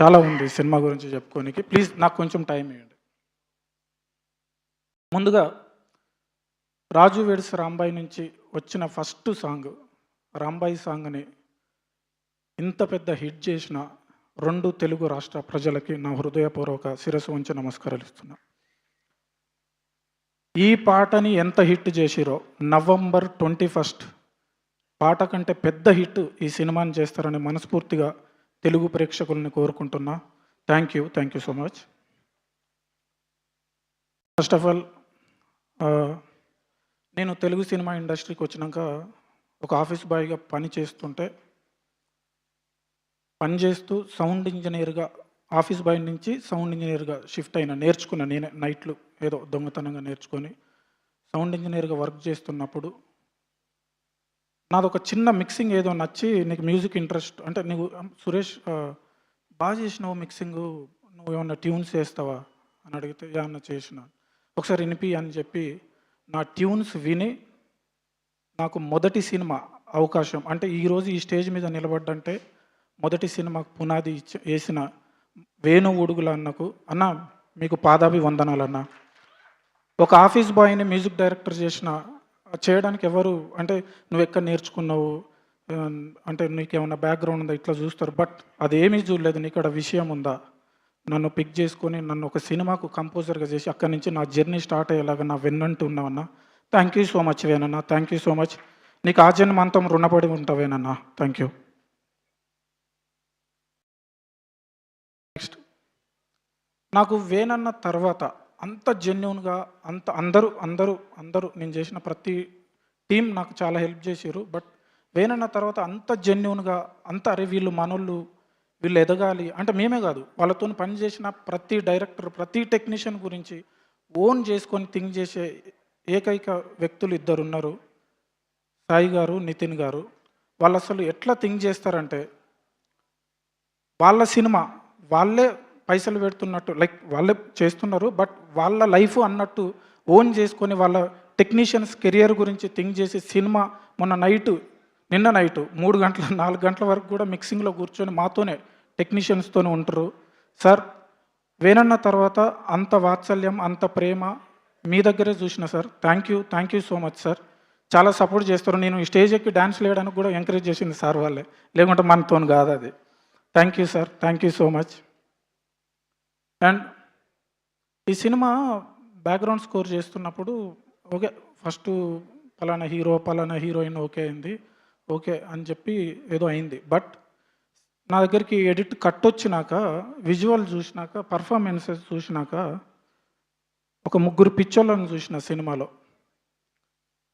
చాలా ఉంది సినిమా గురించి చెప్పుకోనికి. ప్లీజ్ నాకు కొంచెం టైం ఇవ్వండి. ముందుగా 'రాజు వెడ్స్ రాంబాయి' నుంచి వచ్చిన ఫస్ట్ సాంగ్ 'రాంబాయి' సాంగ్‌ని ఇంత పెద్ద హిట్ చేసిన 2 తెలుగు రాష్ట్ర ప్రజలకి నా హృదయపూర్వక శిరస్సు వంచి నమస్కారాలు ఇస్తున్నా. ఈ పాటని ఎంత హిట్ చేసిరో నవంబర్ 21 పాట కంటే పెద్ద హిట్ ఈ సినిమాని చేస్తారని మనస్ఫూర్తిగా తెలుగు ప్రేక్షకుల్ని కోరుకుంటున్నా. Thank you so much. First of all నేను తెలుగు సినిమా ఇండస్ట్రీకి వచ్చినాక ఒక ఆఫీస్ బాయ్గా పనిచేస్తూ సౌండ్ ఇంజనీర్గా ఆఫీస్ బాయ్ నుంచి సౌండ్ ఇంజనీర్గా షిఫ్ట్ అయినా నేర్చుకున్నా. నేనే నైట్లు ఏదో దొంగతనంగా నేర్చుకొని సౌండ్ ఇంజనీర్గా వర్క్ చేస్తున్నప్పుడు నాదొక చిన్న మిక్సింగ్ ఏదో నచ్చి, నీకు మ్యూజిక్ ఇంట్రెస్ట్ అంటే నీకు సురేష్ బాగా చేసినావు మిక్సింగు, నువ్వు ఏమన్నా ట్యూన్స్ చేస్తావా అని అడిగితే ఏమన్నా చేసిన, ఒకసారి వినిపి అని చెప్పి నా ట్యూన్స్ విని నాకు మొదటి సినిమా అవకాశం అంటే ఈరోజు ఈ స్టేజ్ మీద నిలబడ్డంటే మొదటి సినిమాకు పునాది వేసిన వేణు ఉడుగుల అన్నకు, అన్న మీకు పాదాభివందనాలన్న. ఒక ఆఫీస్ బాయ్ని మ్యూజిక్ డైరెక్టర్ చేయడానికి ఎవరు అంటే నువ్వు ఎక్కడ నేర్చుకున్నావు అంటే నీకేమన్నా బ్యాక్గ్రౌండ్ ఉందా ఇట్లా చూస్తారు. బట్ అదేమీ చూడలేదు. నీకు అక్కడ విషయం ఉందా, నన్ను పిక్ చేసుకొని నన్ను ఒక సినిమాకు కంపోజర్గా చేసి అక్కడి నుంచి నా జర్నీ స్టార్ట్ అయ్యేలాగా నా వెన్నంటూ ఉన్నావన్నా. థ్యాంక్ యూ సో మచ్ వేనన్నా, థ్యాంక్ యూ సో మచ్. నీకు ఆజన్మాంతం రుణపడి ఉంటావేనన్నా. Thank you. నెక్స్ట్ నాకు వేనన్న తర్వాత అంత జెన్యున్గా అందరూ నేను చేసిన ప్రతి టీం నాకు చాలా హెల్ప్ చేశారు. బట్ వేనన్న తర్వాత అంత జెన్యున్గా అరే వీళ్ళు మనోళ్ళు, వీళ్ళు ఎదగాలి అంటే మేమే కాదు, వాళ్ళతో పనిచేసిన ప్రతి డైరెక్టర్ ప్రతి టెక్నీషియన్ గురించి ఓన్ చేసుకొని థింక్ చేసే ఏకైక వ్యక్తులు 2 ఉన్నారు, సాయి గారు, నితిన్ గారు. వాళ్ళు అసలు ఎట్లా థింక్ చేస్తారంటే వాళ్ళ సినిమా వాళ్ళే పైసలు పెడుతున్నట్టు, లైక్ వాళ్ళే చేస్తున్నారు బట్ వాళ్ళ లైఫ్ అన్నట్టు ఓన్ చేసుకొని వాళ్ళ టెక్నీషియన్స్ కెరియర్ గురించి థింక్ చేసి సినిమా నిన్న నైటు 3 గంటల 4 గంటల వరకు కూడా మిక్సింగ్లో కూర్చొని మాతోనే టెక్నీషియన్స్తోనే ఉంటారు. సార్ వేనన్న తర్వాత అంత వాత్సల్యం అంత ప్రేమ మీ దగ్గరే చూసిన sir. Thank you so much sir. చాలా సపోర్ట్ చేస్తారు. నేను ఈ స్టేజ్ ఎక్కి డ్యాన్స్ వేయడానికి కూడా ఎంకరేజ్ చేసింది సార్ వాళ్ళే, లేకుంటే మనతో కాదు అది. Thank you sir, thank you so much. And ఈ సినిమా బ్యాక్గ్రౌండ్ స్కోర్ చేస్తున్నప్పుడు ఓకే, ఫస్ట్ పలానా హీరో పలానా హీరోయిన్ ఓకే అయింది, ఓకే అని చెప్పి ఏదో అయింది. బట్ నా దగ్గరికి ఎడిట్ కట్ వచ్చినాక, విజువల్ చూసినాక, పర్ఫార్మెన్సెస్ చూసినాక ఒక 3 పిక్చర్లను చూసిన సినిమాలో.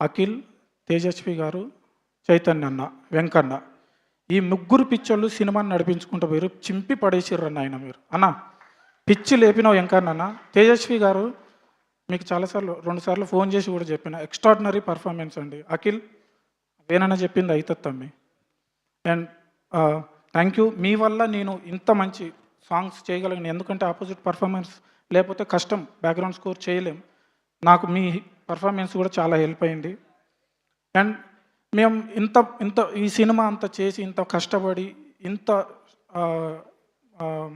అఖిల్, తేజస్వి గారు, చైతన్య అన్న, వెంకన్న. ఈ 3 పిక్చర్లు సినిమాని నడిపించుకుంటూ పోయారు. చింపి పడేసిర్రన్న ఆయన. మీరు అన్న పిచ్చి లేపినావు వెంకన్న. తేజస్వి గారు మీకు చాలాసార్లు 2 సార్లు ఫోన్ చేసి కూడా చెప్పిన, ఎక్స్ట్రాడినరీ పర్ఫార్మెన్స్ అండి. అఖిల్ వేనన్న చెప్పింది అవుతుంది తమ్మి. And thank you. మీ వల్ల నేను ఇంత మంచి సాంగ్స్ చేయగలిగాను. ఎందుకంటే ఆపోజిట్ పర్ఫార్మెన్స్ లేకపోతే కష్టం, బ్యాక్గ్రౌండ్ స్కోర్ చేయలేం. నాకు మీ పర్ఫార్మెన్స్ కూడా చాలా హెల్ప్ అయింది. అండ్ మేము ఇంత ఈ సినిమా అంత చేసి ఇంత కష్టపడి ఇంత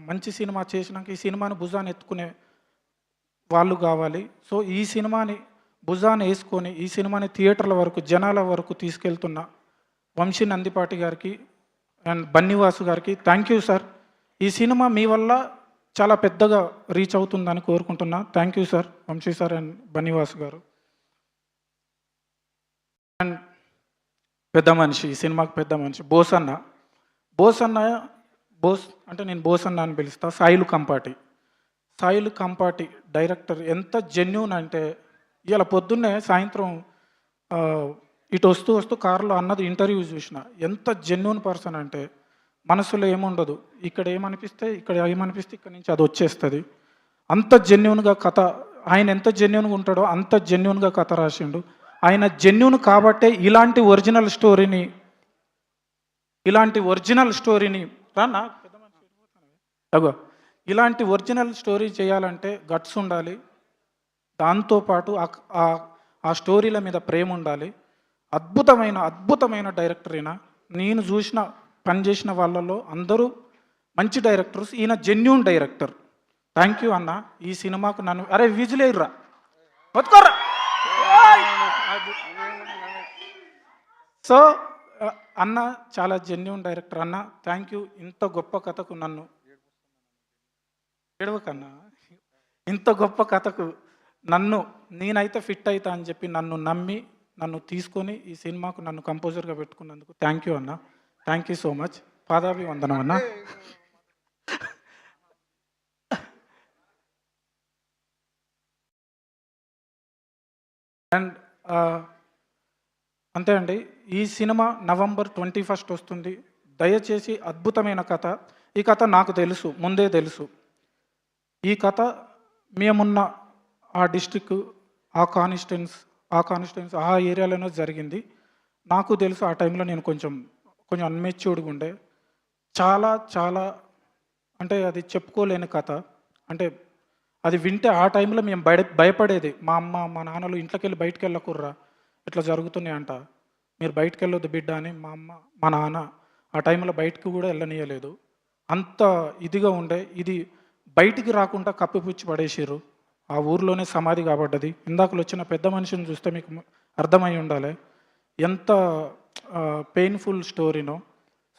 మంచి సినిమా చేసినాక ఈ సినిమాని భుజాన్ని ఎత్తుకునే వాళ్ళు కావాలి. సో ఈ సినిమాని భుజాన్ని వేసుకొని ఈ సినిమాని థియేటర్ల వరకు జనాల వరకు తీసుకెళ్తున్న వంశీ నందిపాటి గారికి అండ్ బన్నీవాసు గారికి థ్యాంక్ యూ సార్. ఈ సినిమా మీ వల్ల చాలా పెద్దగా రీచ్ అవుతుందని కోరుకుంటున్నా. Thank you sir, Vamsi sir and Bunny Vasu గారు. అండ్ పెద్ద మనిషి, ఈ సినిమాకి పెద్ద మనిషి బోస్ అంటే నేను బోస్ అన్న అని పిలుస్తా. సాయిలు కంపాటి డైరెక్టర్ ఎంత జెన్యూన్ అంటే, ఇలా పొద్దున్నే సాయంత్రం ఇటు వస్తూ కారులో అన్నది ఇంటర్వ్యూ చూసిన. ఎంత జెన్యూన్ పర్సన్ అంటే మనసులో ఏముండదు, ఇక్కడ ఏమనిపిస్తే ఇక్కడి నుంచి అది వచ్చేస్తుంది. అంత జెన్యూన్గా కథ, ఆయన ఎంత జెన్యూన్గా ఉంటాడో అంత జెన్యూన్గా కథ రాసిండు. ఆయన జెన్యూన్ కాబట్టే ఇలాంటి ఒరిజినల్ స్టోరీని రానా పెద్ద మనిషి అగో ఇలాంటి ఒరిజినల్ స్టోరీ చేయాలంటే గట్స్ ఉండాలి. దాంతోపాటు ఆ స్టోరీల మీద ప్రేమ ఉండాలి. అద్భుతమైన డైరెక్టర్ అయినా నేను చూసిన పనిచేసిన వాళ్ళలో అందరూ మంచి డైరెక్టర్స్, ఈయన జెన్యూన్ డైరెక్టర్. థ్యాంక్ యూ అన్న. ఈ సినిమాకు నన్ను అరే విజులేర్రా బతుకోర్రా. సో అన్న చాలా జెన్యూన్ డైరెక్టర్ అన్న. Thank you. ఇంత గొప్ప కథకు నన్ను ఏడవకన్నా, ఇంత గొప్ప కథకు నన్ను నేనైతే ఫిట్ అవుతా అని చెప్పి నన్ను నమ్మి నన్ను తీసుకొని ఈ సినిమాకు నన్ను కంపోజర్గా పెట్టుకున్నందుకు థ్యాంక్ యూ అన్న. Thank you so much. పాదాభివందనం అన్న. అండ్ అంతే అండి. ఈ సినిమా November 21 వస్తుంది. దయచేసి అద్భుతమైన కథ. ఈ కథ నాకు తెలుసు, ముందే తెలుసు. ఈ కథ మేమున్న ఆ డిస్ట్రిక్ట్, ఆ కాన్స్టిట్యున్సీ ఆ ఏరియాలోనే జరిగింది. నాకు తెలుసు ఆ టైంలో నేను కొంచెం అన్మెచ్యూర్డ్గా ఉండే. చాలా చాలా అంటే అది చెప్పుకోలేని కథ. అంటే అది వింటే ఆ టైంలో మేము భయపడేది. మా అమ్మ మా నాన్నలు ఇంట్లోకి వెళ్ళి బయటకు వెళ్ళకుర్రా, ఇట్లా జరుగుతున్నాయి అంట, మీరు బయటకు వెళ్ళొద్దు బిడ్డ అని మా అమ్మ మా నాన్న ఆ టైంలో బయటకు కూడా వెళ్ళనీయలేదు. అంత ఇదిగా ఉండే. ఇది బయటికి రాకుండా కప్పిపుచ్చి పడేసారు. ఆ ఊర్లోనే సమాధి కాబడ్డది. ఇందాకలు వచ్చిన పెద్ద మనిషిని చూస్తే మీకు అర్థమై ఉండాలి ఎంత పెయిన్ఫుల్ స్టోరీనో.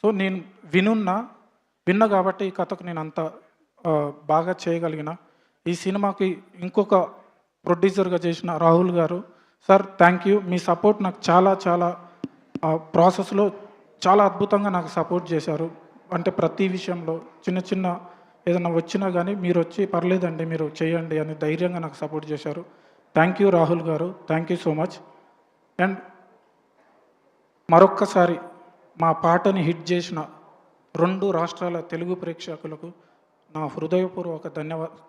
సో నేను విన్నా కాబట్టి ఈ కథకు నేను అంత బాగా చేయగలిగిన. ఈ సినిమాకి ఇంకొక ప్రొడ్యూసర్గా చేసిన రాహుల్ గారు, sir thank you. Me support నాకు చాలా చాలా ప్రాసెస్లో చాలా అద్భుతంగా నాకు సపోర్ట్ చేశారు. అంటే ప్రతి విషయంలో చిన్న ఏదైనా వచ్చినా కానీ మీరు వచ్చి పర్లేదండి మీరు చేయండి అని ధైర్యంగా నాకు సపోర్ట్ చేశారు. థ్యాంక్ యూ రాహుల్ గారు. Thank you so much. And మరొక్కసారి మా పాటని హిట్ చేసిన 2 రాష్ట్రాల తెలుగు ప్రేక్షకులకు నా హృదయపూర్వక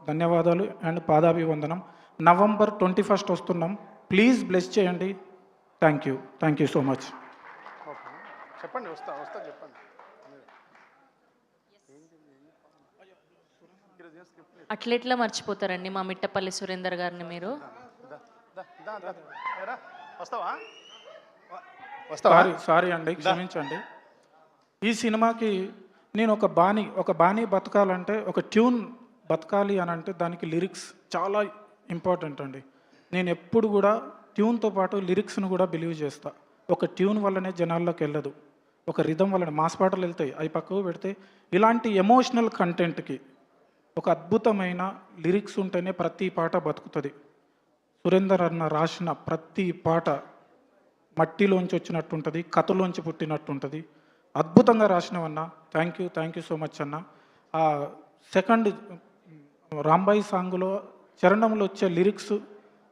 ధన్యవాదాలు అండ్ పాదాభివందనం. November 21 వస్తున్నాం. ప్లీజ్ బ్లెస్ చేయండి. Thank you so much. చెప్పండి. వస్తా చెప్పండి. అట్లెట్లా మర్చిపోతారండి మా మిట్టపల్లి సురేందర్ గారిని మీరు? సారీ అండి, క్షమించండి. ఈ సినిమాకి నేను ఒక బాణీ బతకాలంటే, ఒక ట్యూన్ బతకాలి అని అంటే దానికి లిరిక్స్ చాలా ఇంపార్టెంట్ అండి. నేను ఎప్పుడు కూడా ట్యూన్తో పాటు లిరిక్స్ను కూడా బిలీవ్ చేస్తా. ఒక ట్యూన్ వల్లనే జనాల్లోకి వెళ్ళదు, ఒక రిధం వల్లనే. మాస్ పాటలు వెళ్తాయి, అవి పక్కకు పెడితే ఇలాంటి ఎమోషనల్ కంటెంట్కి ఒక అద్భుతమైన లిరిక్స్ ఉంటేనే ప్రతి పాట బతుకుతుంది. సురేందర్ అన్న రాసిన ప్రతి పాట మట్టిలోంచి వచ్చినట్టుంటుంది, కథలోంచి పుట్టినట్టుంటుంది. అద్భుతంగా రాసినవన్నా. థ్యాంక్ యూ సో మచ్ అన్న. సెకండ్ రాంబాయి సాంగ్లో చరణంలో వచ్చే లిరిక్స్